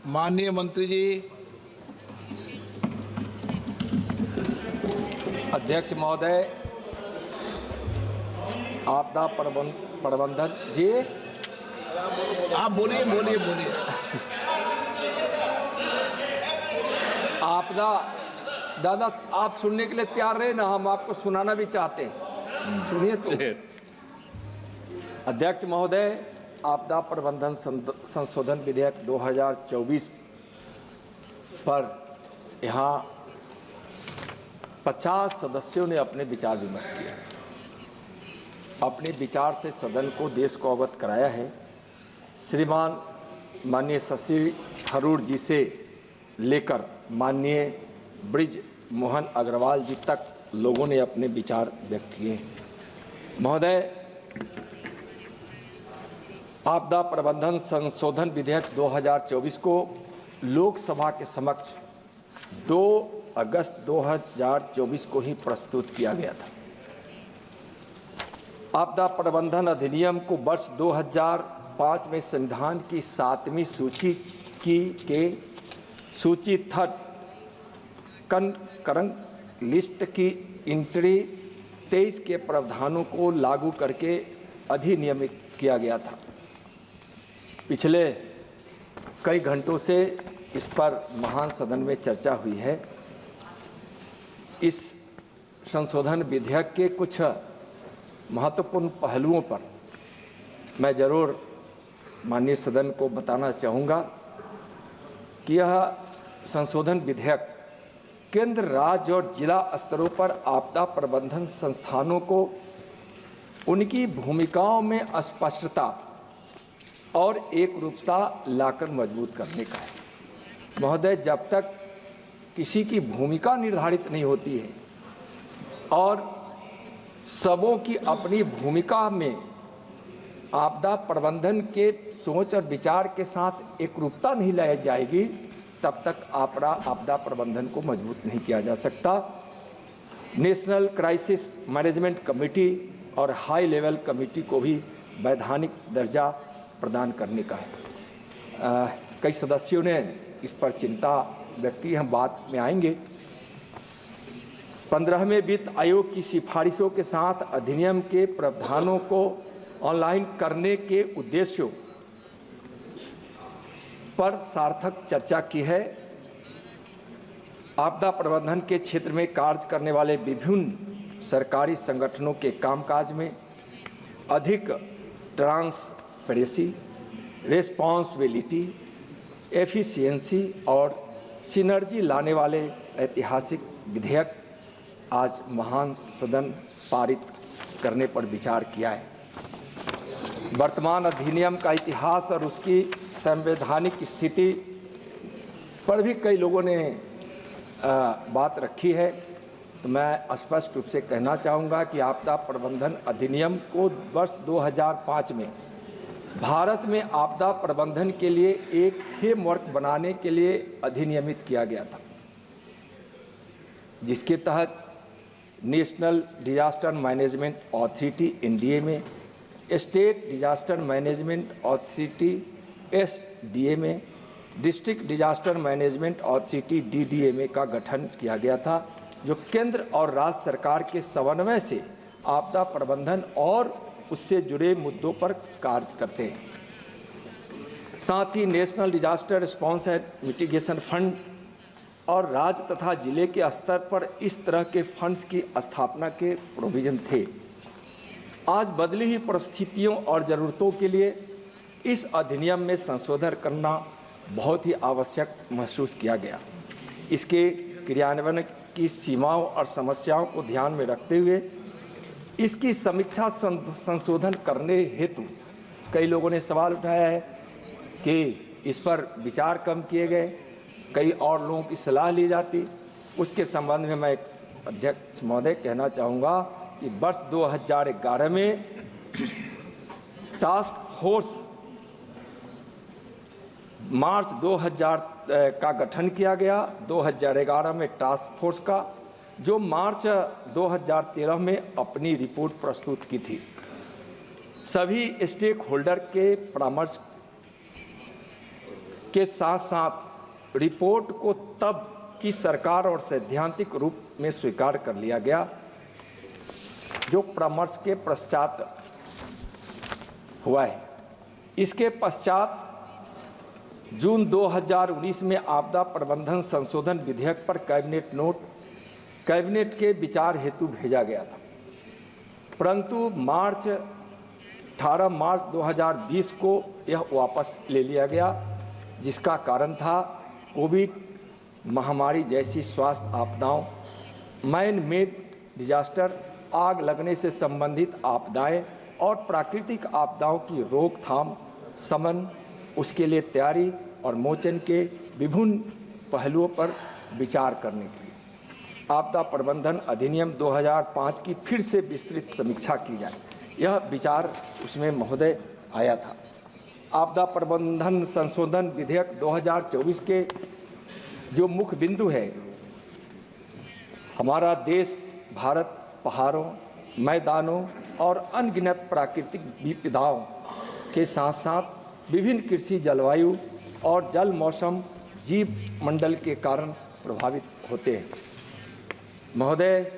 माननीय मंत्री जी। अध्यक्ष महोदय, आपदा प्रबंधन जी, आप बोलिए बोलिए बोलिए। आपदा दादा आप सुनने के लिए तैयार रहे ना, हम आपको सुनाना भी चाहते हैं, सुनिए तो। अध्यक्ष महोदय, आपदा प्रबंधन संशोधन विधेयक 2024 पर यहाँ 50 सदस्यों ने अपने विचार विमर्श किया। अपने विचार से सदन को, देश को अवगत कराया है। श्रीमान माननीय शशि थरूर जी से लेकर माननीय ब्रिज मोहन अग्रवाल जी तक लोगों ने अपने विचार व्यक्त किए हैं। महोदय, आपदा प्रबंधन संशोधन विधेयक 2024 को लोकसभा के समक्ष 2 अगस्त 2024 को ही प्रस्तुत किया गया था। आपदा प्रबंधन अधिनियम को वर्ष 2005 में संविधान की 7वीं सूची के सूची थर्ड कंकरेंट लिस्ट की एंट्री 23 के प्रावधानों को लागू करके अधिनियमित किया गया था। पिछले कई घंटों से इस पर महान सदन में चर्चा हुई है। इस संशोधन विधेयक के कुछ महत्वपूर्ण पहलुओं पर मैं जरूर माननीय सदन को बताना चाहूँगा कि यह संशोधन विधेयक केंद्र, राज्य और जिला स्तरों पर आपदा प्रबंधन संस्थानों को उनकी भूमिकाओं में स्पष्टता और एकरूपता लाकर मजबूत करने का है। महोदय, जब तक किसी की भूमिका निर्धारित नहीं होती है और सबों की अपनी भूमिका में आपदा प्रबंधन के सोच और विचार के साथ एकरूपता नहीं लाई जाएगी, तब तक आपदा प्रबंधन को मजबूत नहीं किया जा सकता। नेशनल क्राइसिस मैनेजमेंट कमेटी और हाई लेवल कमेटी को भी वैधानिक दर्जा प्रदान करने का है। कई सदस्यों ने इस पर चिंता व्यक्त की, हम बात में आएंगे। 15वें वित्त आयोग की सिफारिशों के साथ अधिनियम के प्रावधानों को ऑनलाइन करने के उद्देश्यों पर सार्थक चर्चा की है। आपदा प्रबंधन के क्षेत्र में कार्य करने वाले विभिन्न सरकारी संगठनों के कामकाज में अधिक ट्रांसपेरेंसी, रिस्पॉन्सिबिलिटी, एफिशिएंसी और सिनर्जी लाने वाले ऐतिहासिक विधेयक आज महान सदन पारित करने पर विचार किया है। वर्तमान अधिनियम का इतिहास और उसकी संवैधानिक स्थिति पर भी कई लोगों ने बात रखी है, तो मैं स्पष्ट रूप से कहना चाहूँगा कि आपदा प्रबंधन अधिनियम को वर्ष 2005 में भारत में आपदा प्रबंधन के लिए एक फ्रेमवर्क बनाने के लिए अधिनियमित किया गया था, जिसके तहत national disaster management authority NDA में, state disaster management authority SDA में, district disaster management authority DDMA का गठन किया गया था, जो केंद्र और राज्य सरकार के समन्वय से आपदा प्रबंधन और उससे जुड़े मुद्दों पर कार्य करते हैं। साथ ही national disaster response and mitigation fund और राज्य तथा जिले के स्तर पर इस तरह के फंड्स की स्थापना के प्रोविजन थे। आज बदली हुई परिस्थितियों और ज़रूरतों के लिए इस अधिनियम में संशोधन करना बहुत ही आवश्यक महसूस किया गया। इसके क्रियान्वयन की सीमाओं और समस्याओं को ध्यान में रखते हुए इसकी समीक्षा संशोधन करने हेतु कई लोगों ने सवाल उठाया है कि इस पर विचार कम किए गए, कई और लोगों की सलाह ली जाती। उसके संबंध में मैं अध्यक्ष महोदय कहना चाहूँगा कि वर्ष 2011 में टास्क फोर्स मार्च 2000 का गठन किया गया, 2011 में टास्क फोर्स का, जो मार्च 2013 में अपनी रिपोर्ट प्रस्तुत की थी। सभी स्टेक होल्डर के परामर्श के साथ साथ रिपोर्ट को तब की सरकार और सैद्धांतिक रूप में स्वीकार कर लिया गया, जो परामर्श के पश्चात हुआ है। इसके पश्चात जून 2019 में आपदा प्रबंधन संशोधन विधेयक पर कैबिनेट नोट कैबिनेट के विचार हेतु भेजा गया था, परंतु 18 मार्च 2020 को यह वापस ले लिया गया, जिसका कारण था कोविड महामारी जैसी स्वास्थ्य आपदाओं, मैन मेड डिजास्टर, आग लगने से संबंधित आपदाएं और प्राकृतिक आपदाओं की रोकथाम, शमन, उसके लिए तैयारी और मोचन के विभिन्न पहलुओं पर विचार करने के लिए आपदा प्रबंधन अधिनियम 2005 की फिर से विस्तृत समीक्षा की जाए, यह विचार उसमें महोदय आया था। आपदा प्रबंधन संशोधन विधेयक 2024 के जो मुख्य बिंदु है, हमारा देश भारत पहाड़ों, मैदानों और अनगिनत प्राकृतिक विपदाओं के साथ साथ विभिन्न कृषि, जलवायु और जल मौसम जीव मंडल के कारण प्रभावित होते हैं। महोदय,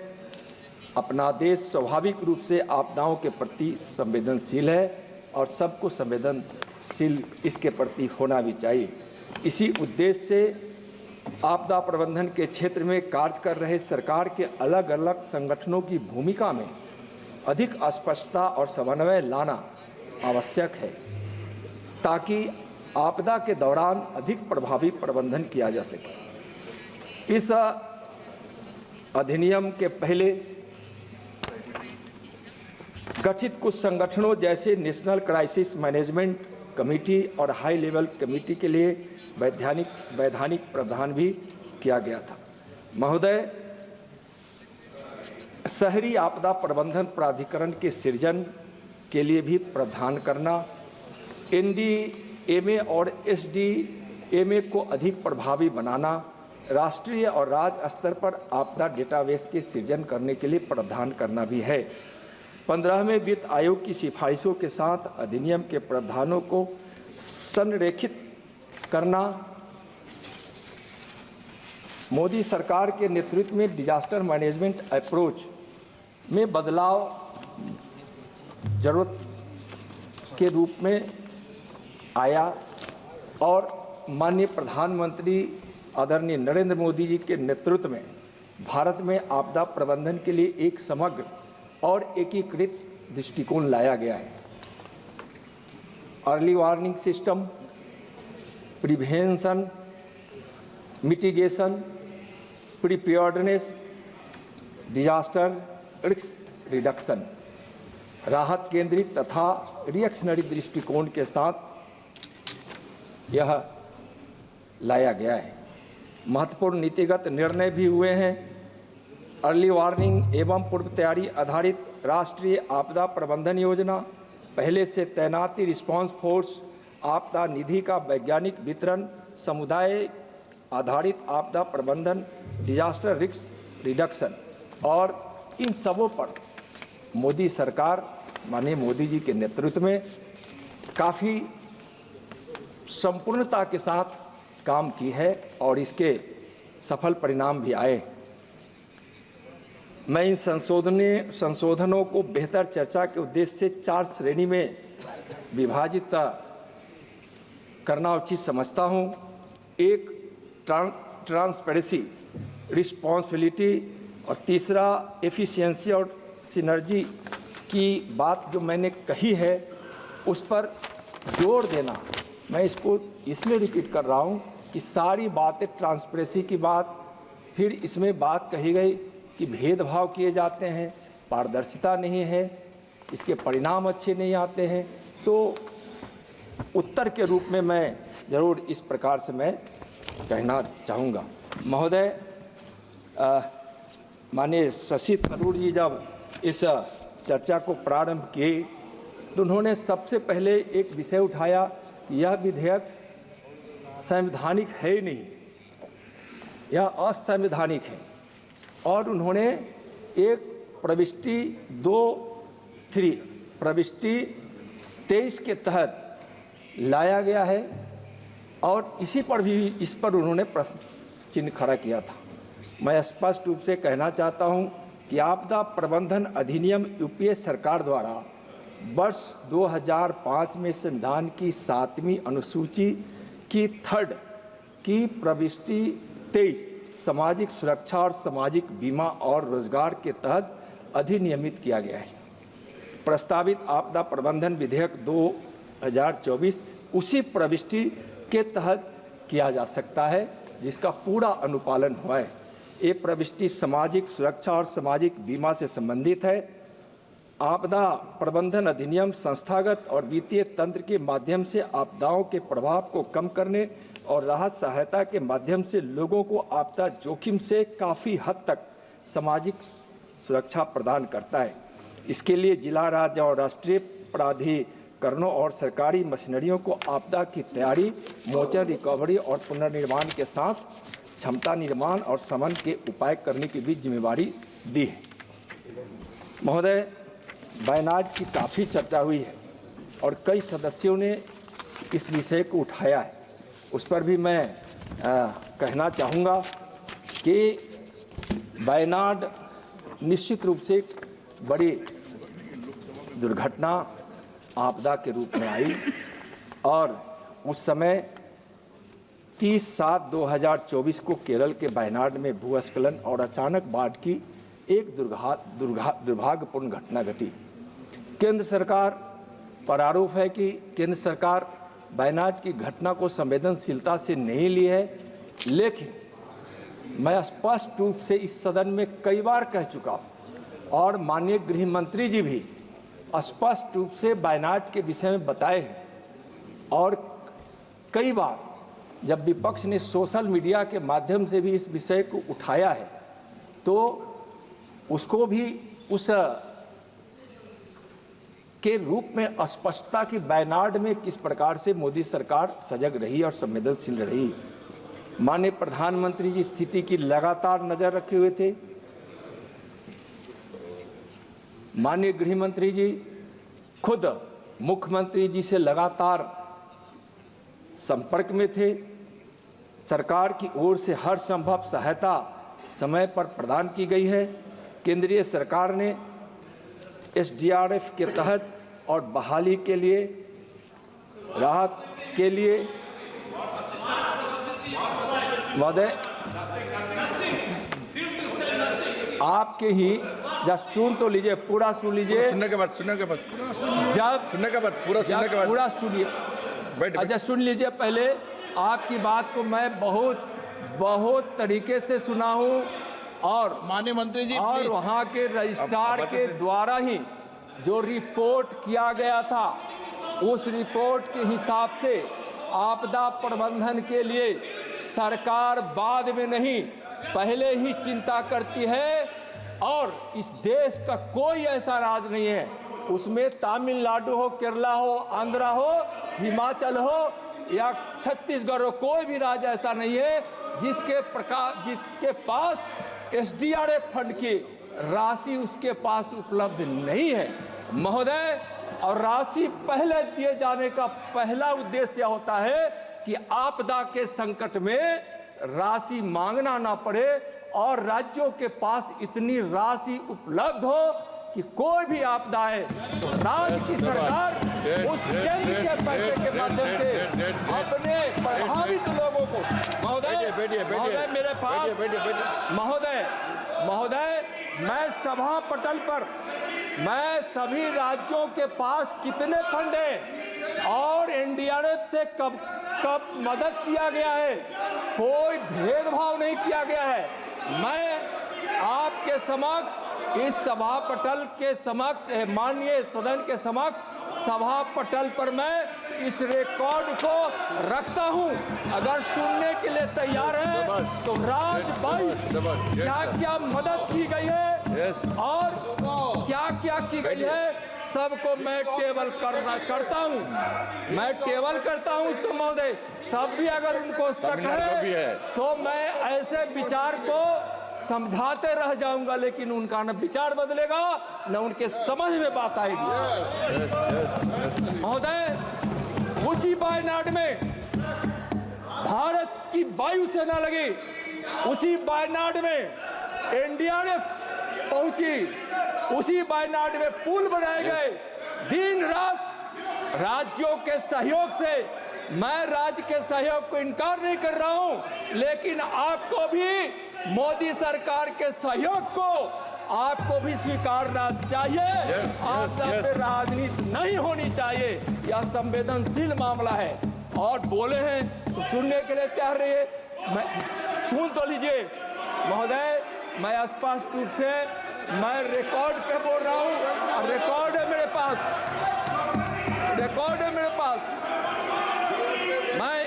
अपना देश स्वाभाविक रूप से आपदाओं के प्रति संवेदनशील है और सबको संवेदनशील इसके प्रति होना भी चाहिए। इसी उद्देश्य से आपदा प्रबंधन के क्षेत्र में कार्य कर रहे सरकार के अलग अलग संगठनों की भूमिका में अधिक स्पष्टता और समन्वय लाना आवश्यक है, ताकि आपदा के दौरान अधिक प्रभावी प्रबंधन किया जा सके। इस अधिनियम के पहले गठित कुछ संगठनों जैसे नेशनल क्राइसिस मैनेजमेंट कमेटी और हाई लेवल कमेटी के लिए वैधानिक प्रावधान भी किया गया था। महोदय, शहरी आपदा प्रबंधन प्राधिकरण के सृजन के लिए भी प्रावधान करना, एनडीएमए और एसडीएमए को अधिक प्रभावी बनाना, राष्ट्रीय और राज्य स्तर पर आपदा डेटाबेस के सृजन करने के लिए प्रावधान करना भी है। 15वें वित्त आयोग की सिफारिशों के साथ अधिनियम के प्रावधानों को संरेखित करना, मोदी सरकार के नेतृत्व में डिजास्टर मैनेजमेंट अप्रोच में बदलाव जरूरत के रूप में आया और माननीय प्रधानमंत्री आदरणीय नरेंद्र मोदी जी के नेतृत्व में भारत में आपदा प्रबंधन के लिए एक समग्र और एकीकृत दृष्टिकोण लाया गया है। Early warning system, prevention, mitigation, preparedness, disaster risk reduction, राहत केंद्रित तथा रिएक्शनरी दृष्टिकोण के साथ यह लाया गया है। महत्वपूर्ण नीतिगत निर्णय भी हुए हैं। अर्ली वार्निंग एवं पूर्व तैयारी आधारित राष्ट्रीय आपदा प्रबंधन योजना, पहले से तैनाती रिस्पांस फोर्स, आपदा निधि का वैज्ञानिक वितरण, समुदाय आधारित आपदा प्रबंधन, डिजास्टर रिस्क रिडक्शन, और इन सबों पर मोदी सरकार माननीय मोदी जी के नेतृत्व में काफ़ी संपूर्णता के साथ काम की है और इसके सफल परिणाम भी आए। मैं इन संशोधनों को बेहतर चर्चा के उद्देश्य से 4 श्रेणी में विभाजित करना उचित समझता हूँ। एक, ट्रांसपेरेंसी, रिस्पॉन्सिबिलिटी, और तीसरा एफिशिएंसी और सिनर्जी की बात जो मैंने कही है उस पर जोर देना। मैं इसको इसलिए रिपीट कर रहा हूँ कि सारी बातें, ट्रांसपेरेंसी की बात, फिर इसमें बात कही गई कि भेदभाव किए जाते हैं, पारदर्शिता नहीं है, इसके परिणाम अच्छे नहीं आते हैं, तो उत्तर के रूप में मैं ज़रूर इस प्रकार से मैं कहना चाहूँगा। महोदय, माननीय शशि थरूर जी जब इस चर्चा को प्रारंभ किए तो उन्होंने सबसे पहले एक विषय उठाया कि यह विधेयक संवैधानिक है ही नहीं, यह असंवैधानिक है, और उन्होंने एक प्रविष्टि 23 के तहत लाया गया है और इस पर उन्होंने प्रश्न चिन्ह खड़ा किया था। मैं स्पष्ट रूप से कहना चाहता हूं कि आपदा प्रबंधन अधिनियम यूपीए सरकार द्वारा वर्ष 2005 में संविधान की 7वीं अनुसूची की 3rd की प्रविष्टि 23 सामाजिक सुरक्षा और सामाजिक बीमा और रोजगार के तहत अधिनियमित किया गया है। प्रस्तावित आपदा प्रबंधन विधेयक 2024 उसी प्रविष्टि के तहत किया जा सकता है जिसका पूरा अनुपालन हुआ है। ये प्रविष्टि सामाजिक सुरक्षा और सामाजिक बीमा से संबंधित है। आपदा प्रबंधन अधिनियम संस्थागत और वित्तीय तंत्र के माध्यम से आपदाओं के प्रभाव को कम करने और राहत सहायता के माध्यम से लोगों को आपदा जोखिम से काफ़ी हद तक सामाजिक सुरक्षा प्रदान करता है। इसके लिए जिला, राज्य और राष्ट्रीय प्राधिकरणों और सरकारी मशीनरियों को आपदा की तैयारी, मोर्चा रिकवरी और पुनर्निर्माण के साथ क्षमता निर्माण और शमन के उपाय करने की भी जिम्मेदारी दी है। महोदय, वायनाड की काफ़ी चर्चा हुई है और कई सदस्यों ने इस विषय को उठाया है। उस पर भी मैं कहना चाहूँगा कि वायनाड निश्चित रूप से बड़ी दुर्घटना आपदा के रूप में आई और उस समय 30/7/2024 को केरल के वायनाड में भूस्खलन और अचानक बाढ़ की एक दुर्भाग्यपूर्ण घटना घटी। केंद्र सरकार पर आरोप है कि केंद्र सरकार वायनाड की घटना को संवेदनशीलता से नहीं ली है, लेकिन मैं स्पष्ट रूप से इस सदन में कई बार कह चुका हूँ और माननीय गृह मंत्री जी भी स्पष्ट रूप से वायनाड के विषय में बताए हैं। और कई बार जब विपक्ष ने सोशल मीडिया के माध्यम से भी इस विषय को उठाया है तो उसको भी उस के रूप में स्पष्टता कि वायनाड में किस प्रकार से मोदी सरकार सजग रही और संवेदनशील रही। माननीय प्रधानमंत्री जी स्थिति की लगातार नजर रखे हुए थे। माननीय गृह मंत्री जी खुद मुख्यमंत्री जी से लगातार संपर्क में थे। सरकार की ओर से हर संभव सहायता समय पर प्रदान की गई है। केंद्रीय सरकार ने SDRF के तहत और बहाली के लिए, राहत के लिए महोदय आपके ही जब सुन तो लीजिए, पूरा सुन लीजिए। सुनने के बाद जब सुनने के बाद पूरा सुनिए। अच्छा सुन लीजिए। पहले आपकी बात को मैं बहुत तरीके से सुना हूँ और माननीय मंत्री जी और वहाँ के रजिस्ट्रार के द्वारा ही जो रिपोर्ट किया गया था उस रिपोर्ट के हिसाब से आपदा प्रबंधन के लिए सरकार बाद में नहीं पहले ही चिंता करती है। और इस देश का कोई ऐसा राज्य नहीं है, उसमें तमिलनाडु हो, केरला हो, आंध्रा हो, हिमाचल हो या छत्तीसगढ़ हो, कोई भी राज्य ऐसा नहीं है जिसके पास SDRF फंड की राशि उसके पास उपलब्ध नहीं है महोदय। और राशि पहले दिए जाने का पहला उद्देश्य होता है कि आपदा के संकट में राशि मांगना ना पड़े और राज्यों के पास इतनी राशि उपलब्ध हो कि कोई भी आपदा है तो राज्य की सरकार उस केंद्र के पैसे के माध्यम से अपने प्रभावित लोगों को महोदय मेरे पास महोदय मैं सभा पटल पर मैं सभी राज्यों के पास कितने फंड है और NDRF से कब मदद किया गया है, कोई भेदभाव नहीं किया गया है। मैं आपके समक्ष इस सभा पटल के समक्ष माननीय सदन के समक्ष सभा पटल पर मैं इस रिकॉर्ड को रखता हूं। अगर सुनने के लिए तैयार है तो राज भाई क्या क्या मदद की गई है और क्या क्या की गई है सबको मैं टेबल करता हूं, मैं टेबल करता हूं उसको महोदय। तब भी अगर उनको शक है तो मैं ऐसे विचार को समझाते रह जाऊंगा, लेकिन उनका न विचार बदलेगा न उनके समझ में बात आएगी। महोदय उसी वायनाड में हमारी वायुसेना लगी, उसी वायनाड में एनडीआरएफ पहुंची, उसी वायनाड में पुल बनाए गए। दिन रात राज्यों के सहयोग से, मैं राज्य के सहयोग को इनकार नहीं कर रहा हूं, लेकिन आपको भी मोदी सरकार के सहयोग को आपको भी स्वीकारना चाहिए। आप सब पे राजनीति नहीं होनी चाहिए, यह संवेदनशील मामला है। और बोले हैं तो सुनने के लिए तैयार रहिए। मैं सुन तो लीजिए महोदय, मैं स्पष्ट रूप से मैं रिकॉर्ड पे बोल रहा हूँ, और रिकॉर्ड है मेरे पास, रिकॉर्ड है मेरे पास। मैं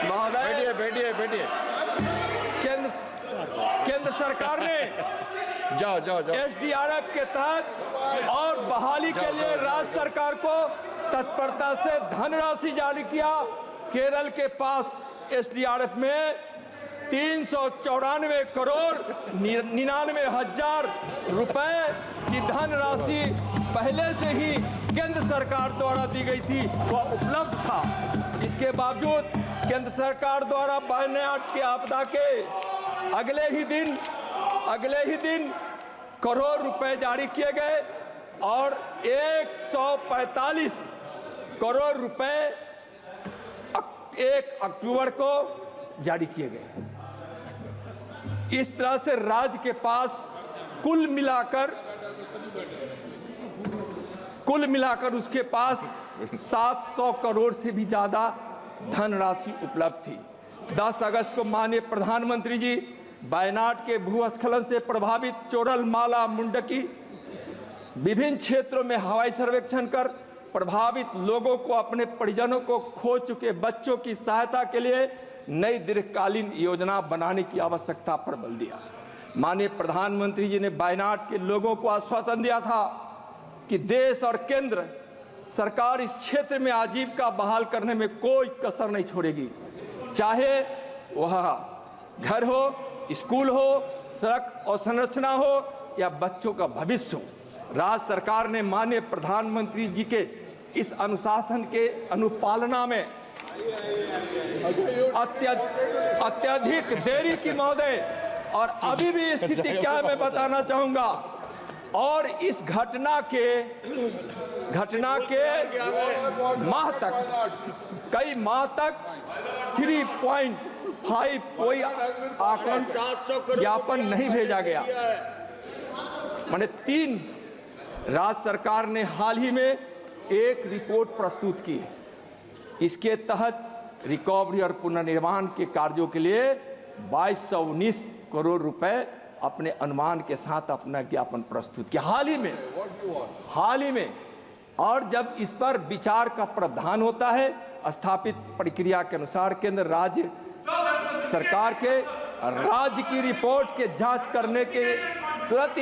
महोदय, बैठिए केंद्र सरकार ने जाओ एसडीआरएफ के तहत और बहाली के लिए राज्य सरकार को तत्परता से धनराशि जारी किया। केरल के पास एसडीआरएफ में 394 करोड़ 99,000 रुपए की धनराशि पहले से ही केंद्र सरकार द्वारा दी गई थी, वह उपलब्ध था। इसके बावजूद केंद्र सरकार द्वारा वायनाड की आपदा के अगले ही दिन करोड़ रुपए जारी किए गए और 145 करोड़ रुपए 1 अक्टूबर को जारी किए गए। इस तरह से राज्य के पास कुल मिलाकर उसके पास 700 करोड़ से भी ज्यादा धनराशि उपलब्ध थी। 10 अगस्त को माननीय प्रधानमंत्री जी वायनाड के भूस्खलन से प्रभावित चोरल, माला, मुंडकी विभिन्न क्षेत्रों में हवाई सर्वेक्षण कर प्रभावित लोगों को, अपने परिजनों को खो चुके बच्चों की सहायता के लिए नई दीर्घकालीन योजना बनाने की आवश्यकता पर बल दिया। माननीय प्रधानमंत्री जी ने वायनाड के लोगों को आश्वासन दिया था कि देश और केंद्र सरकार इस क्षेत्र में आजीविका बहाल करने में कोई कसर नहीं छोड़ेगी, चाहे वह घर हो, स्कूल हो, सड़क और संरचना हो या बच्चों का भविष्य हो। राज्य सरकार ने माननीय प्रधानमंत्री जी के इस अनुशासन के अनुपालना में अत्यधिक देरी की महोदय, और अभी भी स्थिति क्या है मैं बताना चाहूंगा। और इस घटना के कई माह तक 3.5 कोई आकलन ज्ञापन नहीं भेजा गया। मैंने 3 राज्य सरकार ने हाल ही में एक रिपोर्ट प्रस्तुत की है। इसके तहत रिकवरी और पुनर्निर्माण के कार्यों के लिए 2219 करोड़ रुपए अपने अनुमान के साथ अपना ज्ञापन प्रस्तुत किया हाल ही में। और जब इस पर विचार का प्रावधान होता है, स्थापित प्रक्रिया के अनुसार केंद्र राज्य सरकार के राज्य की रिपोर्ट के जांच करने के तुरंत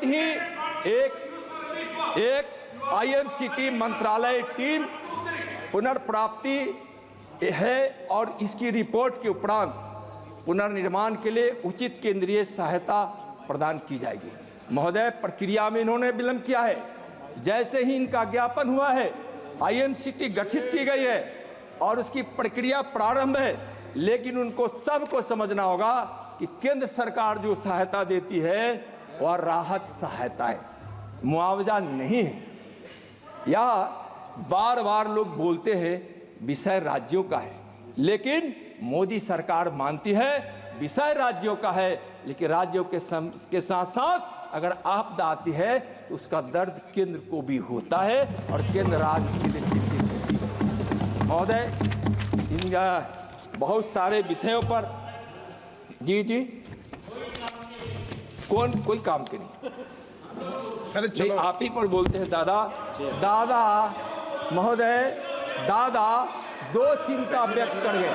ही एक आईएमसीटी मंत्रालय टीम पुनर्प्राप्ति है और इसकी रिपोर्ट के उपरांत पुनर्निर्माण के लिए उचित केंद्रीय सहायता प्रदान की जाएगी। महोदय, प्रक्रिया में इन्होंने विलंब किया है। जैसे ही इनका ज्ञापन हुआ है, आईएमसीटी गठित की गई है और उसकी प्रक्रिया प्रारंभ है, लेकिन उनको सबको समझना होगा कि केंद्र सरकार जो सहायता देती है वह राहत सहायता है, मुआवजा नहीं है। या बार बार लोग बोलते हैं विषय राज्यों का है, लेकिन मोदी सरकार मानती है विषय राज्यों का है, लेकिन राज्यों के साथ साथ अगर आपदा आती है तो उसका दर्द केंद्र को भी होता है और केंद्र राज्य के लिए चिंतित होती है। महोदय, इन बहुत सारे विषयों पर जी कोई काम के नहीं, आप ही पर बोलते हैं दादा महोदय, दादा 2 चिंता व्यक्त कर गए।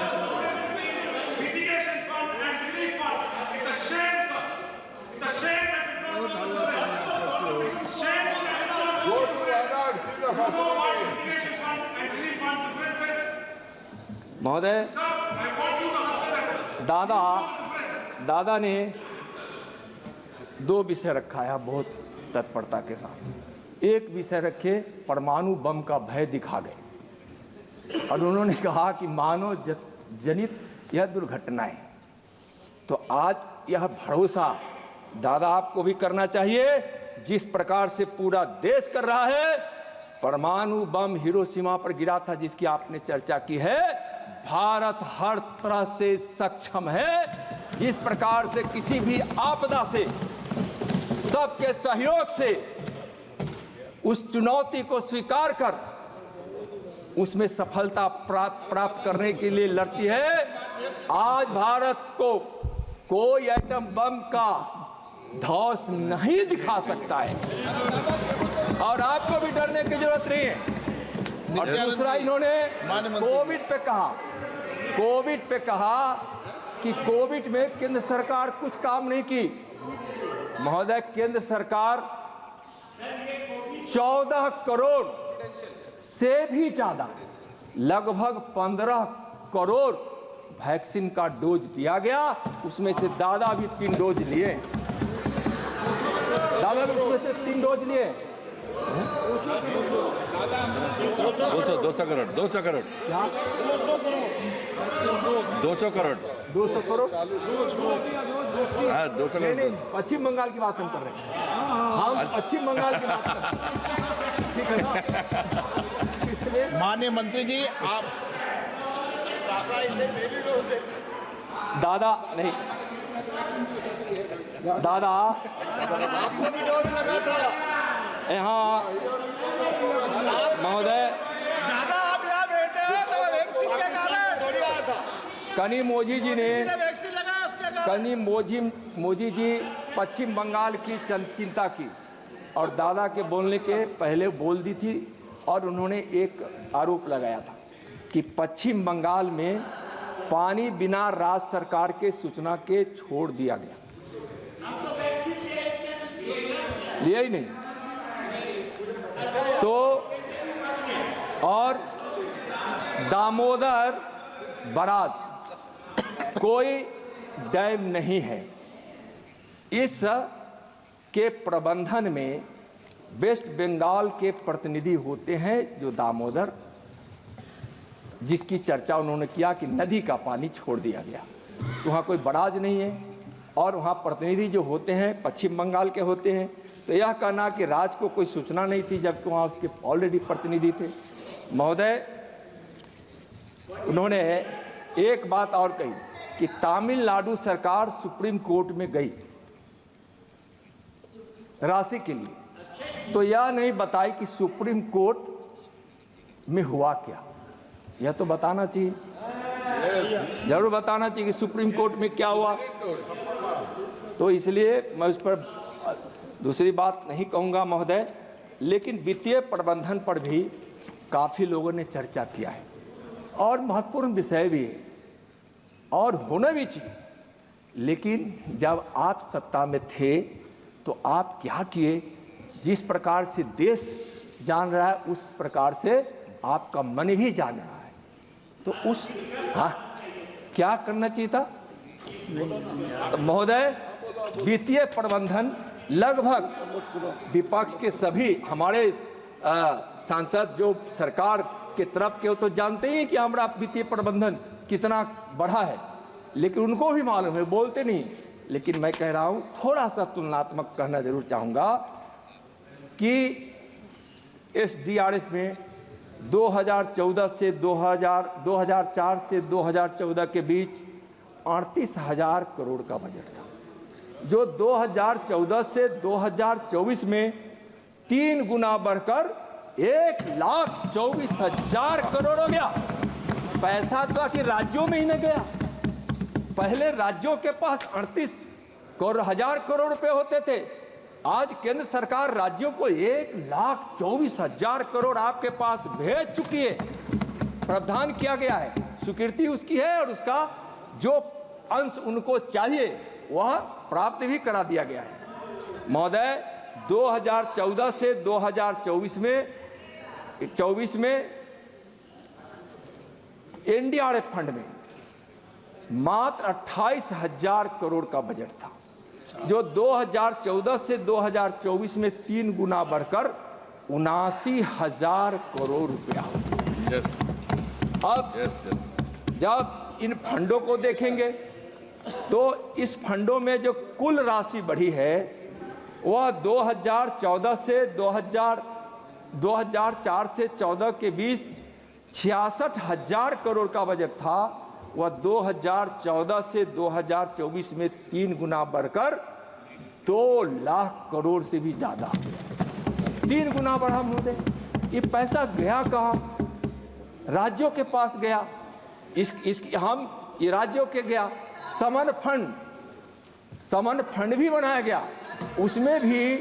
महोदय, दादा ने 2 विषय रखा है बहुत तत्परता के साथ। एक विषय रखे, परमाणु बम का भय दिखा गए। और उन्होंने कहा कि मानव जनित यह दुर्घटनाएं। तो आज यह भरोसा दादा आपको भी करना चाहिए, जिस प्रकार से पूरा देश कर रहा है। परमाणु बम हिरोशिमा पर गिरा था, जिसकी आपने चर्चा की है। भारत हर तरह से सक्षम है, जिस प्रकार से किसी भी आपदा से सबके सहयोग से उस चुनौती को स्वीकार कर उसमें सफलता प्राप्त करने के लिए लड़ती है। आज भारत को कोई एटम बम का धौंस नहीं दिखा सकता है और आपको भी डरने की जरूरत नहीं है। और दूसरा, इन्होंने कोविड पे कहा कि कोविड में केंद्र सरकार कुछ काम नहीं की। महोदय, केंद्र सरकार 14 करोड़ से भी ज्यादा, लगभग 15 करोड़ वैक्सीन का डोज दिया गया। उसमें से दादा भी 3 डोज लिए। दादा भी उसमें से 3 डोज लिए। 200 करोड़ क्या 200 करोड़ 200 करोड़? हाँ, 200 नहीं, करोड़। पश्चिम बंगाल की बात हम कर रहे हैं। हम पश्चिम बंगाल की बात कर रहे हैं, ठीक है ना? इसलिए माननीय मंत्री जी, आप दादा नहीं, दादा यहाँ महोदय आप यहाँ बैठे हैं तो वैक्सीन के कारण कनी मोदी जी ने वैक्सीन लगा उसके कारण कनी मोदी जी पश्चिम बंगाल की चिंता की और दादा के बोलने के पहले बोल दी थी। और उन्होंने एक आरोप लगाया था कि पश्चिम बंगाल में पानी बिना राज्य सरकार के सूचना के छोड़ दिया गया। लिया ही नहीं। तो और दामोदर बराज कोई डैम नहीं है। इस के प्रबंधन में वेस्ट बंगाल के प्रतिनिधि होते हैं, जो दामोदर, जिसकी चर्चा उन्होंने किया कि नदी का पानी छोड़ दिया गया। तो वहाँ कोई बराज नहीं है और वहाँ प्रतिनिधि जो होते हैं पश्चिम बंगाल के होते हैं। तो यह कहना कि राज्य को कोई सूचना नहीं थी, जबकि वहाँ उसके ऑलरेडी प्रतिनिधि थे। महोदय, उन्होंने एक बात और कही कि तमिलनाडु सरकार सुप्रीम कोर्ट में गई राशि के लिए, तो यह नहीं बताई कि सुप्रीम कोर्ट में हुआ क्या। यह तो बताना चाहिए, जरूर बताना चाहिए कि सुप्रीम कोर्ट में क्या हुआ। तो इसलिए मैं उस पर दूसरी बात नहीं कहूँगा महोदय, लेकिन वित्तीय प्रबंधन पर भी काफ़ी लोगों ने चर्चा किया है और महत्वपूर्ण विषय भी है और होना भी चाहिए। लेकिन जब आप सत्ता में थे तो आप क्या किए? जिस प्रकार से देश जान रहा है उस प्रकार से आपका मन भी जान रहा है। तो उस क्या करना चाहिए था महोदय? वित्तीय प्रबंधन लगभग विपक्ष के सभी हमारे सांसद जो सरकार के तरफ के हो तो जानते ही कि हमारा वित्तीय प्रबंधन कितना बढ़ा है, लेकिन उनको भी मालूम है, बोलते नहीं। लेकिन मैं कह रहा हूँ, थोड़ा सा तुलनात्मक कहना जरूर चाहूँगा कि SDRF में 2014 से 2004 से 2014 के बीच 38,000 करोड़ का बजट था, जो 2014 से 2024 में 3 गुना बढ़कर 1,24,000 करोड़ हो गया। पैसा तो आखिर राज्यों में ही न गया। पहले राज्यों के पास 38,000 करोड़ रुपए होते थे, आज केंद्र सरकार राज्यों को 1,24,000 करोड़ आपके पास भेज चुकी है। प्रावधान किया गया है, स्वीकृति उसकी है और उसका जो अंश उनको चाहिए वह प्राप्त भी करा दिया गया है। महोदय, 2014 से 2024 में NDRF फंड में मात्र 28,000 करोड़ का बजट था, जो 2014 से 2024 में 3 गुना बढ़कर 79,000 करोड़ रुपया। अब यस यस जब इन फंडों को देखेंगे तो इस फंडों में जो कुल राशि बढ़ी है वह 2014 से 2004 से 14 के बीच 66,000 करोड़ का बजट था, वह 2014 से 2024 में 3 गुना बढ़कर 2 लाख करोड़ से भी ज्यादा 3 गुना बढ़ा महोदय। ये पैसा गया कहाँ? राज्यों के पास गया। ये राज्यों के गया। समन फंड भी बनाया गया, उसमें भी,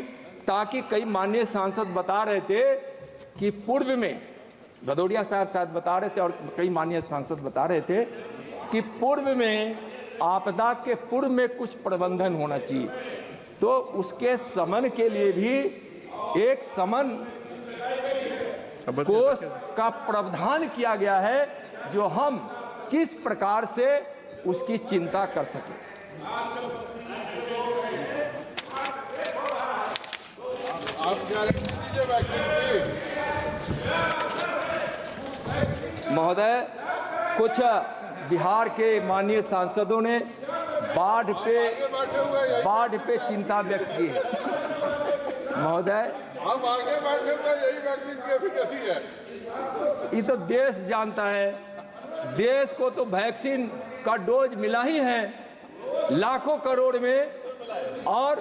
ताकि कई माननीय सांसद बता रहे थे कि पूर्व में, भदौरिया साहब शायद बता रहे थे और कई माननीय सांसद बता रहे थे कि पूर्व में, आपदा के पूर्व में कुछ प्रबंधन होना चाहिए, तो उसके समन के लिए भी एक समन कोष का प्रावधान किया गया है, जो हम किस प्रकार से उसकी चिंता कर सकें। महोदय, कुछ बिहार के माननीय सांसदों ने बाढ़ पे चिंता व्यक्त की है। महोदय, हम आगे बैठे तो यही वैक्सीन की एफिकेसी है। ये तो देश जानता है, देश को तो वैक्सीन का डोज मिला ही है लाखों करोड़ में, और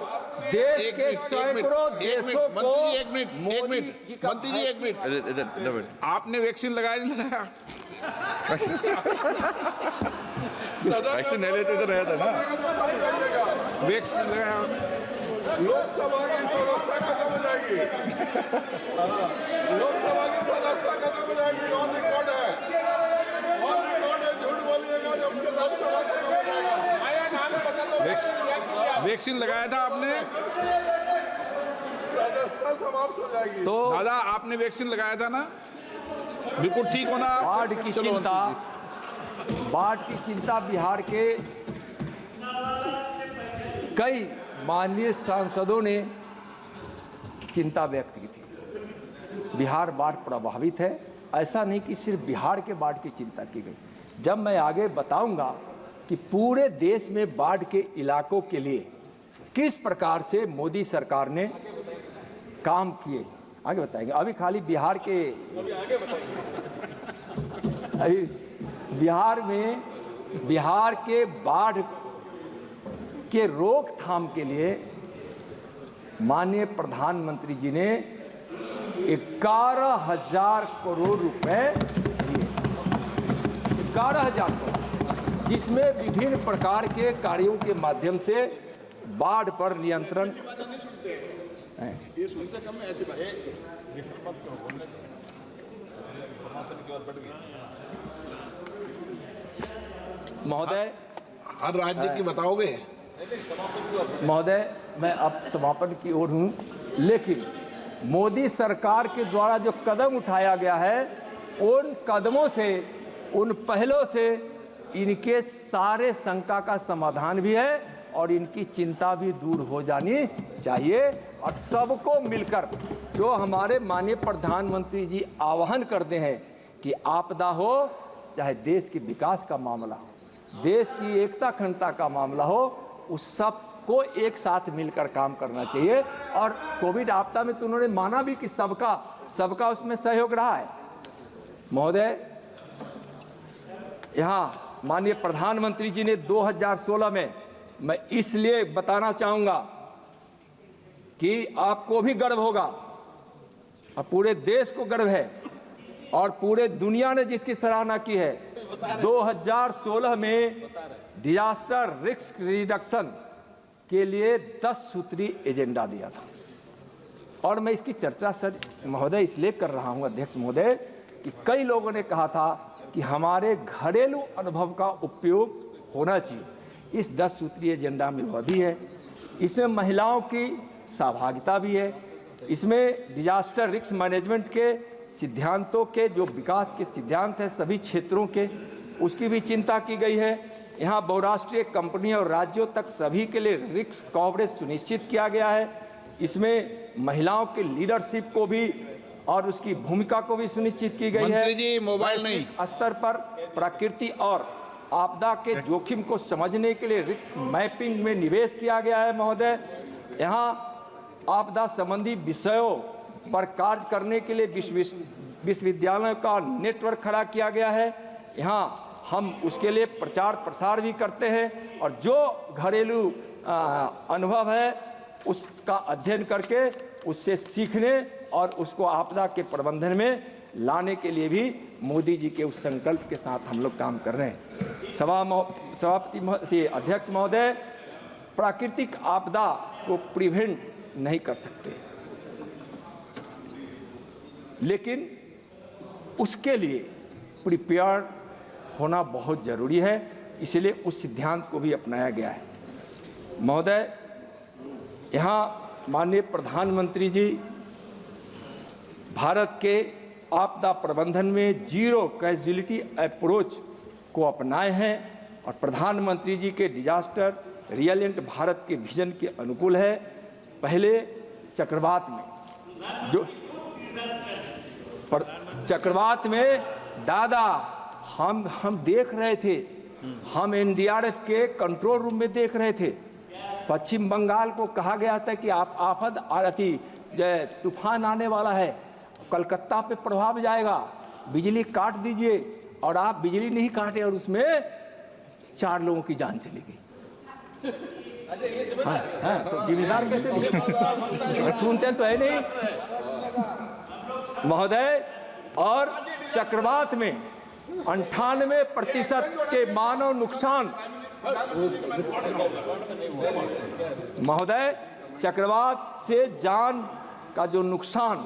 देश के सैकड़ों देशों को। मंत्री जी एक मिनट, इधर बैठ। आपने वैक्सीन लगाया नहीं लगाया? वैक्सीन नहीं लेते तो रहता ना। वैक्सीन लगाया? लोकसभा की सदस्यता खत्म हो जाएगी। लोकसभा की सदस्यता खत्म हो जाएगी। ऑन रिकॉर्ड है, झूठ बोलिएगा जब लोकसभा खत्म हो जाएगा। वैक्सीन लगाया था आपने? सदस्यता समाप्त हो जाएगी। तो दादा, आपने वैक्सीन लगाया था ना? बिल्कुल ठीक होना। बाढ़ की चिंता बिहार के कई माननीय सांसदों ने चिंता व्यक्त की थी। बिहार बाढ़ प्रभावित है, ऐसा नहीं कि सिर्फ बिहार के बाढ़ की चिंता की गई। जब मैं आगे बताऊंगा कि पूरे देश में बाढ़ के इलाकों के लिए किस प्रकार से मोदी सरकार ने काम किए, आगे बताएंगे। अभी खाली बिहार के बाढ़ के रोकथाम के लिए माननीय प्रधानमंत्री जी ने 11,000 करोड़ रुपए दिए। 11,000 करोड़, जिसमें विभिन्न प्रकार के कार्यों के माध्यम से बाढ़ पर नियंत्रण। ये सुनते कम है ऐसी बात। महोदय, हर राज्य की बताओगे? महोदय, मैं अब समापन की ओर हूं, लेकिन मोदी सरकार के द्वारा जो कदम उठाया गया है, उन कदमों से, उन पहलों से इनके सारे शंका का समाधान भी है और इनकी चिंता भी दूर हो जानी चाहिए। और सबको मिलकर, जो हमारे माननीय प्रधानमंत्री जी आह्वान करते हैं कि आपदा हो, चाहे देश के विकास का मामला हो, देश की एकता अखंडता का मामला हो, उस सब को एक साथ मिलकर काम करना चाहिए। और कोविड आपदा में तो उन्होंने माना भी कि सबका उसमें सहयोग रहा है। महोदय, यहाँ माननीय प्रधानमंत्री जी ने 2016 में, मैं इसलिए बताना चाहूंगा कि आपको भी गर्व होगा और पूरे देश को गर्व है और पूरे दुनिया ने जिसकी सराहना की है, 2016 में डिजास्टर रिस्क रिडक्शन के लिए 10 सूत्री एजेंडा दिया था। और मैं इसकी चर्चा सर महोदय इसलिए कर रहा हूं, अध्यक्ष महोदय, कि कई लोगों ने कहा था कि हमारे घरेलू अनुभव का उपयोग होना चाहिए। इस 10 सूत्री एजेंडा में वह भी है, इसमें महिलाओं की सहभागिता भी है, इसमें डिजास्टर रिस्क मैनेजमेंट के सिद्धांतों के, जो विकास के सिद्धांत हैं सभी क्षेत्रों के, उसकी भी चिंता की गई है। यहाँ बहुराष्ट्रीय कंपनियों और राज्यों तक सभी के लिए रिस्क कवरेज सुनिश्चित किया गया है। इसमें महिलाओं के लीडरशिप को भी और उसकी भूमिका को भी सुनिश्चित की गई है। मंत्री जी, मोबाइल नहीं। वैश्विक स्तर पर प्रकृति और आपदा के जोखिम को समझने के लिए रिस्क मैपिंग में निवेश किया गया है महोदय। यहाँ आपदा संबंधी विषयों पर कार्य करने के लिए विश्वविद्यालयों का नेटवर्क खड़ा किया गया है। यहाँ हम उसके लिए प्रचार प्रसार भी करते हैं और जो घरेलू अनुभव है उसका अध्ययन करके उससे सीखने और उसको आपदा के प्रबंधन में लाने के लिए भी मोदी जी के उस संकल्प के साथ हम लोग काम कर रहे हैं। सभापति अध्यक्ष महोदय, प्राकृतिक आपदा को प्रिवेंट नहीं कर सकते, लेकिन उसके लिए प्रिपेयर होना बहुत जरूरी है, इसलिए उस सिद्धांत को भी अपनाया गया है। महोदय, यहाँ माननीय प्रधानमंत्री जी भारत के आपदा प्रबंधन में जीरो कैजुअलिटी अप्रोच को अपनाए हैं और प्रधानमंत्री जी के डिजास्टर रियलेंट भारत के विजन के अनुकूल है। पहले चक्रवात में दादा हम देख रहे थे, हम एनडीआरएफ के कंट्रोल रूम में देख रहे थे। पश्चिम बंगाल को कहा गया था कि आप आफत आती तूफान आने वाला है, कलकत्ता पे प्रभाव जाएगा, बिजली काट दीजिए, और आप बिजली नहीं काटे और उसमें 4 लोगों की जान चली गई। तो जिम्मेदार कैसे सुनते तो है नहीं महोदय। और चक्रवात में 98% के मानव नुकसान महोदय, चक्रवात से जान का जो नुकसान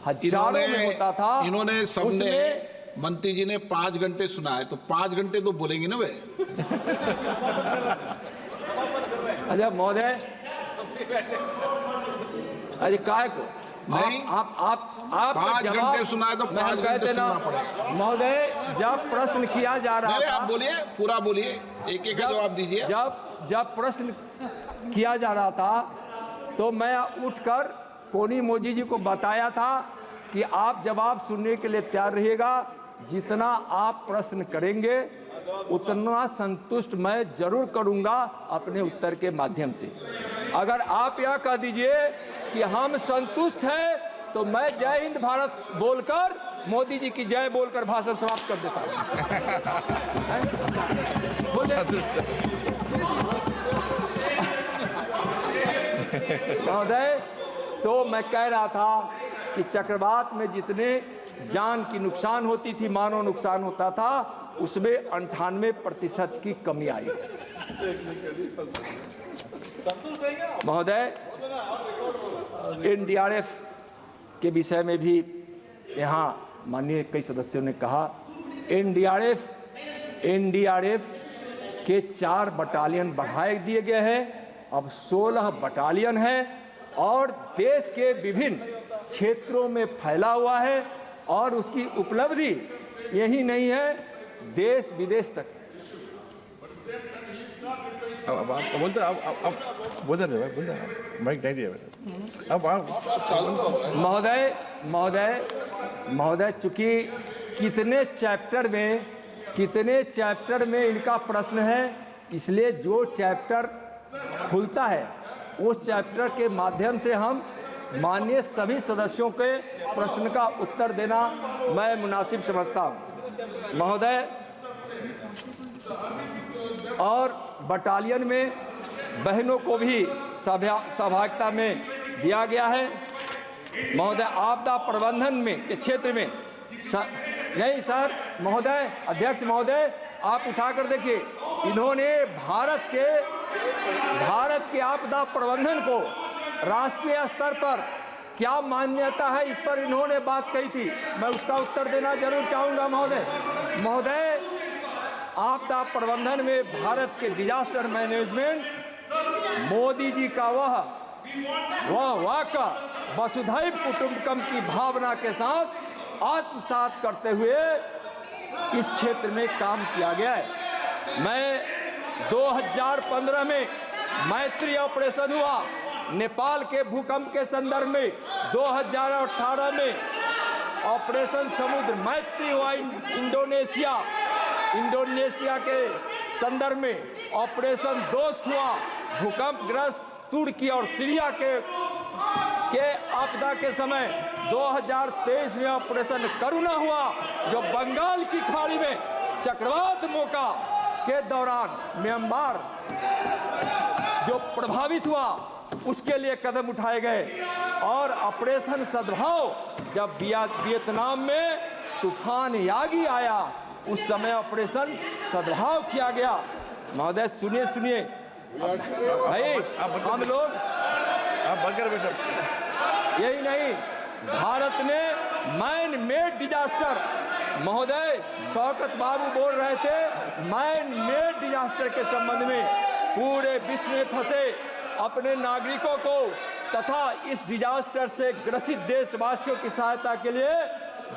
हजारों में होता था, इन्होंने सबने मंत्री जी ने 5 घंटे सुना है, तो 5 घंटे तो बोलेंगे ना वे। अच्छा महोदय, अरे काय को नहीं, आप 5 घंटे सुना है तो 5 घंटे सुनना पड़ेगा महोदय। जब प्रश्न किया जा रहा था, आप बोलिए, पूरा बोलिए, एक का जवाब दीजिए। जब प्रश्न किया जा रहा था तो मैं उठकर कोनी मोदी जी को बताया था कि आप जवाब सुनने के लिए तैयार रहिएगा, जितना आप प्रश्न करेंगे उतना संतुष्ट मैं जरूर करूंगा अपने उत्तर के माध्यम से। अगर आप यह कह दीजिए कि हम संतुष्ट हैं तो मैं जय हिंद भारत बोलकर मोदी जी की जय बोलकर भाषण समाप्त कर देता महोदय। तो मैं कह रहा था कि चक्रवात में जितने जान की नुकसान होती थी, मानव नुकसान होता था, उसमें 98% की कमी आई। महोदय, एनडीआरएफ के विषय में भी यहाँ माननीय कई सदस्यों ने कहा, एनडीआरएफ के 4 बटालियन बढ़ाए दिए गए हैं, अब 16 बटालियन है और देश के विभिन्न क्षेत्रों में फैला हुआ है और उसकी उपलब्धि यही नहीं है, देश विदेश तक। अब आप बोलते, अब बोलते रहे, बोलते माइक नहीं दिया। अब आप महोदय, चूंकि कितने चैप्टर में इनका प्रश्न है, इसलिए जो चैप्टर खुलता है उस चैप्टर के माध्यम से हम माननीय सभी सदस्यों के प्रश्न का उत्तर देना मैं मुनासिब समझता हूँ महोदय। और बटालियन में बहनों को भी सहभागिता में दिया गया है महोदय। आपदा प्रबंधन में के क्षेत्र में नहीं सर महोदय, अध्यक्ष महोदय, आप उठाकर देखिए, इन्होंने भारत के आपदा प्रबंधन को राष्ट्रीय स्तर पर क्या मान्यता है, इस पर इन्होंने बात कही थी, मैं उसका उत्तर देना जरूर चाहूंगा महोदय। आपदा प्रबंधन में भारत के डिजास्टर मैनेजमेंट मोदी जी का वह वाक़ा वसुधैव कुटुंबकम की भावना के साथ आत्मसात करते हुए इस क्षेत्र में काम किया गया है। मैं 2015 में मैत्री ऑपरेशन हुआ, नेपाल के भूकंप के संदर्भ में 2018 में ऑपरेशन समुद्र मैत्री हुआ इंडोनेशिया के संदर्भ में, ऑपरेशन दोस्त हुआ भूकंपग्रस्त तुर्की और सीरिया के आपदा के समय, 2023 में ऑपरेशन करुणा हुआ जो बंगाल की खाड़ी में चक्रवात मोका के दौरान म्यांमार जो प्रभावित हुआ उसके लिए कदम उठाए गए, और ऑपरेशन सद्भाव जब वियतनाम में तूफान यागी आया उस समय ऑपरेशन सद्भाव किया गया। महोदय सुनिए भाई, हम लोग आप बंद कर यही नहीं, भारत ने मैन मेड डिजास्टर, महोदय शौकत बाबू बोल रहे थे, मैन मेड डिजास्टर के संबंध में पूरे विश्व में फंसे अपने नागरिकों को तथा इस डिजास्टर से ग्रसित देशवासियों की सहायता के लिए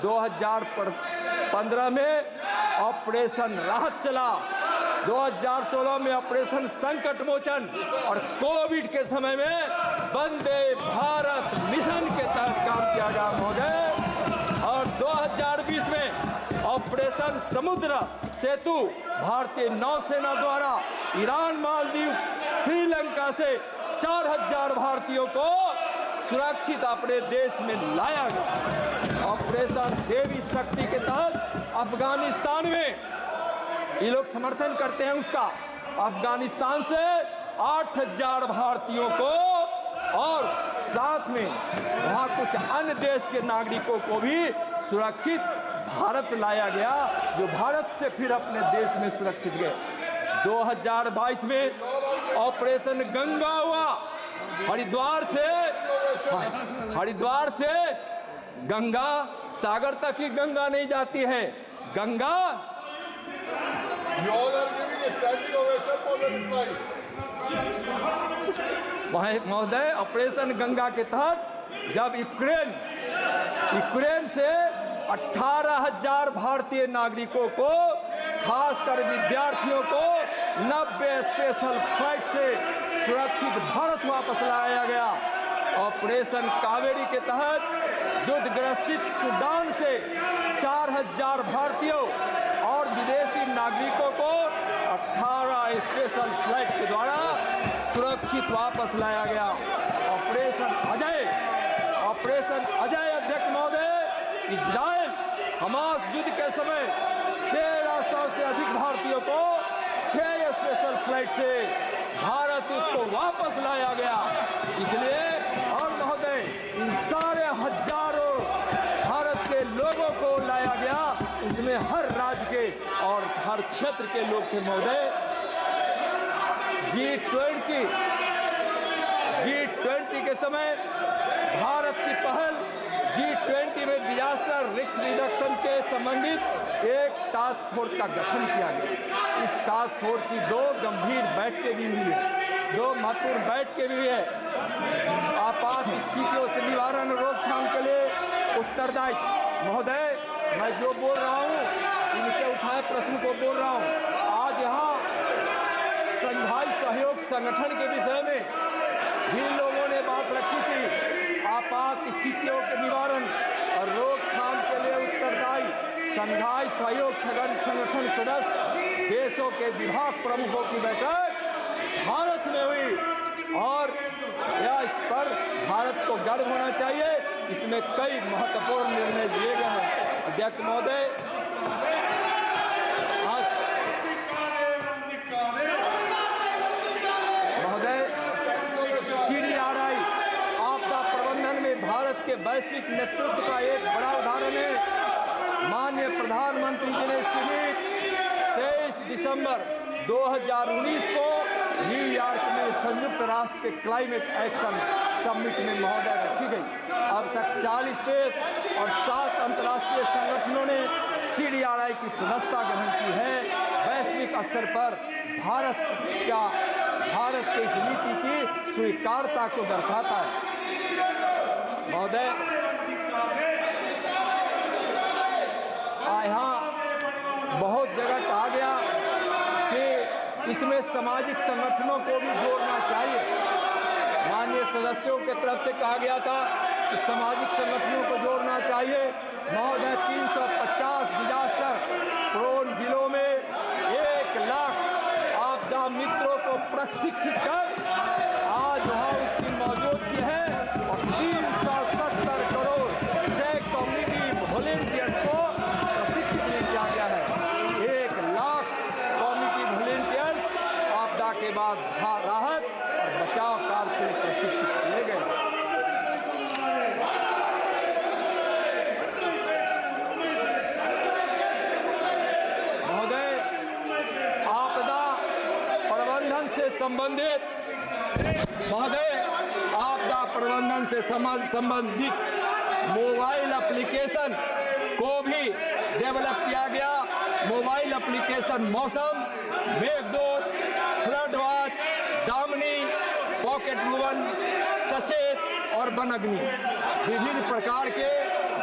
2015 में ऑपरेशन राहत चला, 2016 में ऑपरेशन संकट मोचन, और कोविड के समय में वंदे भारत मिशन के तहत काम किया गया महोदय, और 2020 में ऑपरेशन समुद्र सेतु भारतीय नौसेना द्वारा ईरान, मालदीव, श्रीलंका से 4000 भारतीयों को सुरक्षित अपने देश में लाया गया। ऑपरेशन देवी शक्ति के तहत अफगानिस्तान में ये लोग समर्थन करते हैं उसका, अफगानिस्तान से 8000 भारतीयों को और साथ में वहाँ कुछ अन्य देश के नागरिकों को भी सुरक्षित भारत लाया गया, जो भारत से फिर अपने देश में सुरक्षित गए। 2022 में ऑपरेशन गंगा हुआ, हरिद्वार से गंगा सागर तक ही गंगा नहीं जाती है, गंगा महोदय ऑपरेशन गंगा के तहत जब यूक्रेन से 18,000 भारतीय नागरिकों को, खासकर विद्यार्थियों को 90 स्पेशल फ्लाइट से सुरक्षित भारत वापस लाया गया। ऑपरेशन कावेरी के तहत युद्धग्रसित सूडान से 4000 भारतीयों और विदेशी नागरिकों को 18 स्पेशल फ्लाइट के द्वारा सुरक्षित वापस लाया गया। ऑपरेशन अजय अध्यक्ष महोदय, इजराइल हमास युद्ध के समय 1300 से अधिक भारतीयों को 6 स्पेशल फ्लाइट से भारत उसको वापस लाया गया। इसलिए और महोदय इन सारे हजारों भारत के लोगों को लाया गया, इसमें हर राज्य के और हर क्षेत्र के लोग थे महोदय। G20 के समय भारत की पहल G20 में डिजास्टर रिस्क रिडक्शन के संबंधित एक टास्क फोर्स का गठन किया गया। इस टास्क फोर्स की 2 गंभीर बैठकें भी हुई है, 2 महत्वपूर्ण बैठकें भी है। आपात स्थितियों से निवारण रोकथाम के लिए उत्तरदायी महोदय, मैं जो बोल रहा हूँ इनके उठाए प्रश्न को बोल रहा हूँ। आज यहाँ संघाई सहयोग संगठन के विषय में भी लोगों ने बात रखी थी। आपात स्थितियों के निवारण और रोकथाम के लिए उत्तरदायी संघाई सहयोग संगठन सदस्य देशों के विभाग प्रमुखों की बैठक भारत में हुई, और यह इस पर भारत को गर्व होना चाहिए। इसमें कई महत्वपूर्ण निर्णय लिए गए हैं। अध्यक्ष महोदय, CDRI आपदा प्रबंधन में भारत के वैश्विक नेतृत्व का एक बड़ा उदाहरण है। माननीय प्रधानमंत्री जी ने इसकी नींव 23 दिसंबर 2019 को न्यूयॉर्क में संयुक्त राष्ट्र के क्लाइमेट एक्शन समिट में महोदय रखी गई। अब तक 40 देश और 7 अंतर्राष्ट्रीय संगठनों ने CDRI की सदस्यता ग्रहण की है। वैश्विक स्तर पर भारत की इस नीति की स्वीकार्यता को दर्शाता है। महोदय, यहाँ बहुत जगह कहा गया कि इसमें सामाजिक संगठनों को भी जोड़ना चाहिए। माननीय सदस्यों के तरफ से कहा गया था कि सामाजिक संगठनों को जोड़ना चाहिए। महोदय 350 डिजास्टर प्रोन जिलों में 1 लाख आपदा मित्रों को प्रशिक्षित कर आज वहाँ उसकी मौजूदगी है और 370 करोड़ से कम्युनिटी वॉलेंटियर्स को प्रशिक्षित नहीं किया गया है। 1 लाख कम्युनिटी वॉलेंटियर्स आपदा के बाद राहत और बचाव कार्य के लिए प्रशिक्षित किए गए। आपदा प्रबंधन से संबंधित मोबाइल एप्लीकेशन को भी डेवलप किया गया। Mobile application Mausam, Meghdoot, flood watch, Damini, pocket Bhuvan, Sachet और वनाग्नि विभिन्न प्रकार के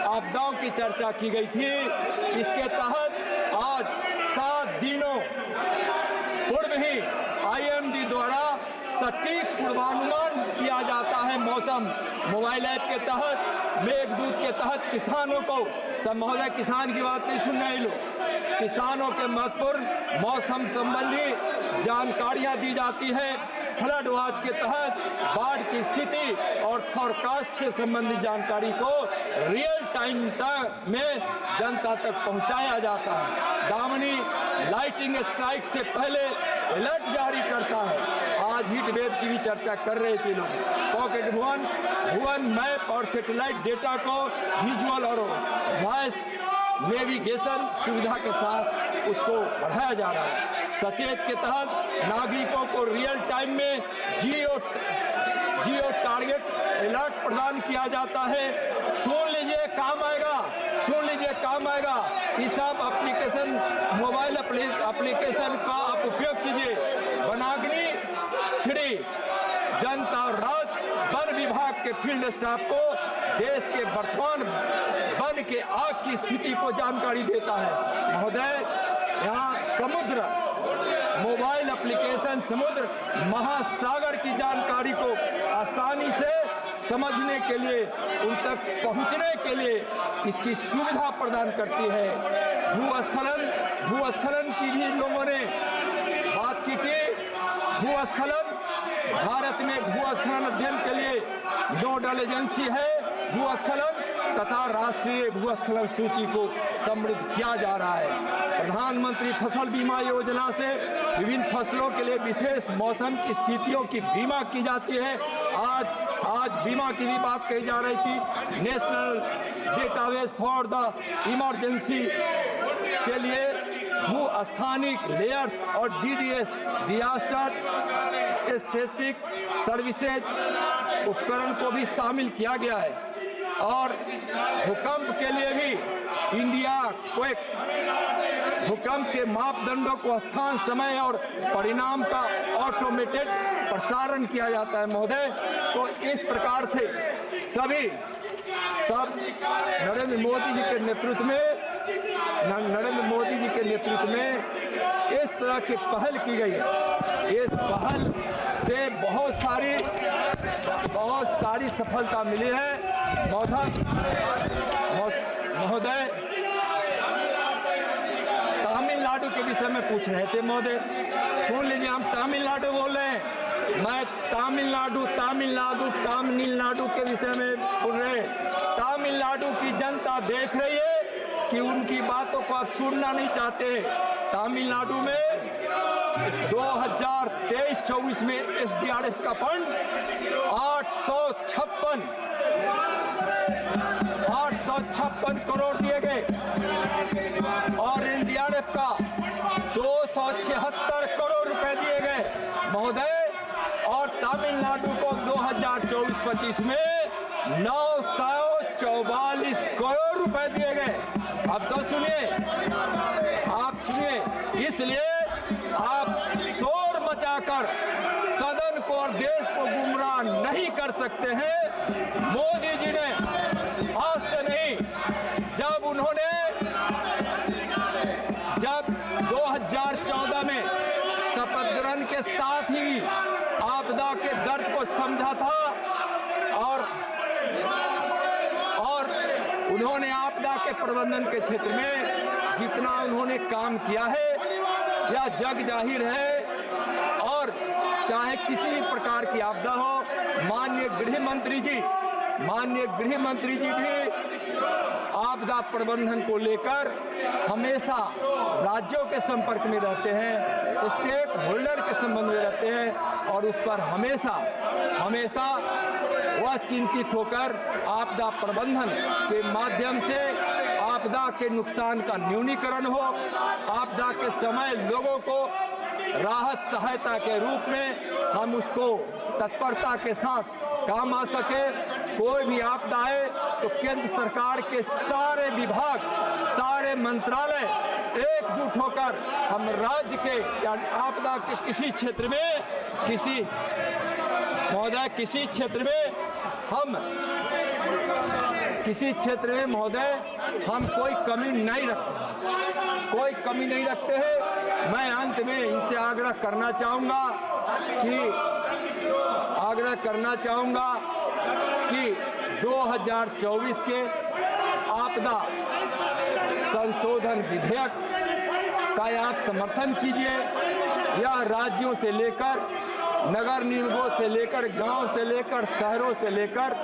आपदाओं की चर्चा की गई थी। इसके तहत आज 7 दिनों पूर्व ही IMD द्वारा सटीक पूर्वानुमान किया जाता है मौसम। मोबाइल ऐप के तहत, मेघदूत के तहत किसानों को, सब महोदय किसान की बात नहीं सुन रहे लोग, किसानों के महत्वपूर्ण मौसम संबंधी जानकारियां दी जाती है। फ्लड वॉच के तहत बाढ़ की स्थिति और फोरकास्ट से संबंधित जानकारी को रियल टाइम में जनता तक पहुंचाया जाता है। दामिनी लाइटिंग स्ट्राइक से पहले अलर्ट जारी करता है। आज हीट वेव की भी चर्चा कर रहे थे लोग। पॉकेट भुवन मैप और सैटेलाइट डेटा को विजुअल और वॉइस नेविगेशन सुविधा के साथ उसको बढ़ाया जा रहा है। सचेत के तहत नागरिकों को रियल टाइम में जियो टारगेट अलर्ट प्रदान किया जाता है। सुन लीजिए काम आएगा, सुन लीजिए काम आएगा। ये सब एप्लीकेशन, मोबाइल एप्लीकेशन का आप उपयोग कीजिए। वनाग्नि 3 जनता और राज्य वन विभाग के फील्ड स्टाफ को देश के वर्तमान वन के आग की स्थिति को जानकारी देता है। महोदय, यहाँ समुद्र मोबाइल एप्लीकेशन समुद्र महासागर की जानकारी को आसानी से समझने के लिए, उन तक पहुंचने के लिए इसकी सुविधा प्रदान करती है। भूस्खलन की भी लोगों ने बात की थी। भूस्खलन, भारत में भूस्खलन अध्ययन के लिए नोडल एजेंसी है भूस्खलन तथा राष्ट्रीय भूस्खलन सूची को समृद्ध किया जा रहा है। प्रधानमंत्री फसल बीमा योजना से विभिन्न फसलों के लिए विशेष मौसम की स्थितियों की बीमा की जाती है। आज बीमा की भी बात कही जा रही थी। National database for the emergency के लिए भू-स्थानिक लेयर्स और DDS डिजास्टर स्पेसिफिक सर्विसेज उपकरण को भी शामिल किया गया है। और भूकंप के लिए भी इंडिया क्वेक भूकंप के मापदंडों को स्थान, समय और परिणाम का ऑटोमेटेड प्रसारण किया जाता है। महोदय, तो इस प्रकार से सब नरेंद्र मोदी जी के नेतृत्व में इस तरह की पहल की गई है। इस पहल से बहुत सारी सफलता मिली है। महोदय, तमिलनाडु के विषय में पूछ रहे थे। महोदय सुन लीजिए, हम तमिलनाडु बोल रहे हैं। मैं तमिलनाडु के विषय में बोल रहे। तमिलनाडु की जनता देख रही है कि उनकी बातों को आप सुनना नहीं चाहते। तमिलनाडु में 2023-24 में SDRF का फंड 856 करोड़ दिए गए और NDRF का 276 करोड़ रुपए दिए गए महोदय। और तमिलनाडु को 2024-25 में 944 करोड़ रुपए दिए गए। अब तो सुनिए, आप सुनिए। इसलिए आप शोर मचाकर सदन को और देश को गुमराह नहीं कर सकते हैं। मोदी जी ने आज से नहीं, जब 2014 में शपथ ग्रहण के साथ ही आपदा के दर्द को समझा था और उन्होंने आपदा के प्रबंधन के क्षेत्र में जितना उन्होंने काम किया है या जग जाहिर है। और चाहे किसी भी प्रकार की आपदा हो, माननीय गृह मंत्री जी भी आपदा प्रबंधन को लेकर हमेशा राज्यों के संपर्क में रहते हैं, स्टेक होल्डर के संबंध में रहते हैं और उस पर हमेशा वह चिंतित होकर आपदा प्रबंधन के माध्यम से आपदा के नुकसान का न्यूनीकरण हो, आपदा के समय लोगों को राहत सहायता के रूप में हम उसको तत्परता के साथ काम आ सके। कोई भी आपदा आए तो केंद्र सरकार के सारे विभाग, सारे मंत्रालय एकजुट होकर हम राज्य के या आपदा के किसी क्षेत्र में हम कोई कमी नहीं रखते हैं। मैं अंत में इनसे आग्रह करना चाहूँगा कि 2024 के आपदा संशोधन विधेयक का आप समर्थन कीजिए। यह राज्यों से लेकर नगर निगमों से लेकर गांव से लेकर शहरों से लेकर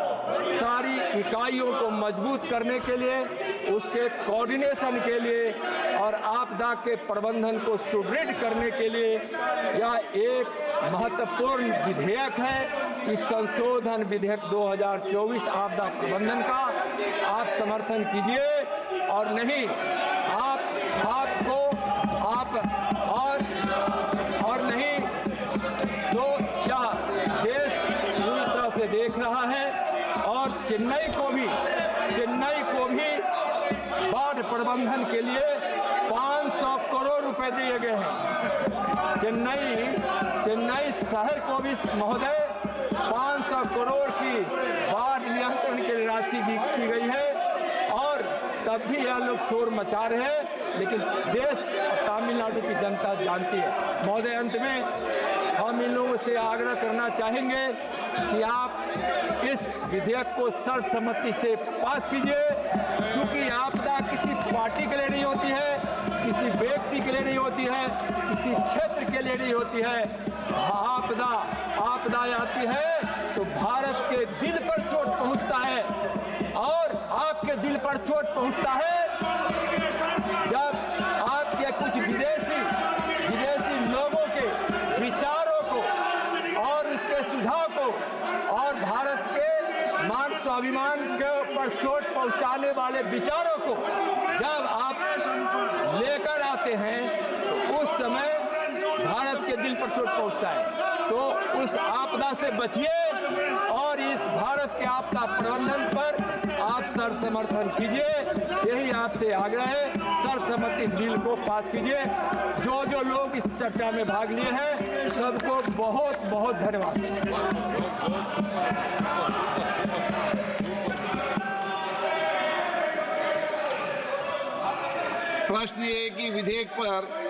सारी इकाइयों को मजबूत करने के लिए, उसके कोऑर्डिनेशन के लिए और आपदा के प्रबंधन को सुदृढ़ करने के लिए यह एक महत्वपूर्ण विधेयक है। इस संशोधन विधेयक 2024 आपदा प्रबंधन का आप समर्थन कीजिए और नहीं और नहीं तो यह देश पूरी तरह से देख रहा है और चेन्नई को भी बाढ़ प्रबंधन के लिए 500 करोड़ रुपए दिए गए हैं। चेन्नई शहर को भी महोदय 500 करोड़ की बाढ़ नियंत्रण के लिए राशि की गई है और तब भी यह लोग शोर मचा रहे हैं, लेकिन देश तमिलनाडु की जनता जानती है। महोदय, अंत में हम इन लोगों से आग्रह करना चाहेंगे कि आप इस विधेयक को सर्वसम्मति से पास कीजिए, क्योंकि आपदा किसी पार्टी के लिए नहीं होती है, किसी व्यक्ति के लिए नहीं होती है, किसी क्षेत्र के लिए नहीं होती है। आपदा आती है तो भारत के दिल पर चोट पहुंचता है और आपके दिल पर चोट पहुंचता है जब आपके कुछ विदेशी लोगों के विचारों को और उसके सुझाव को और भारत के मान स्वाभिमान के ऊपर चोट पहुंचाने वाले विचारों को जब आप लेकर आते हैं तो उस समय भारत के दिल पर चोट पहुंचता है। तो उस आपदा से बचिए और इस भारत के आपदा प्रबंधन पर आप सर्वसमर्थन कीजिए। यही आपसे आग्रह है, सर्वसम्मति इस बिल को पास कीजिए। जो लोग इस चर्चा में भाग लिए हैं सबको बहुत बहुत धन्यवाद। प्रश्न ये कि विधेयक पर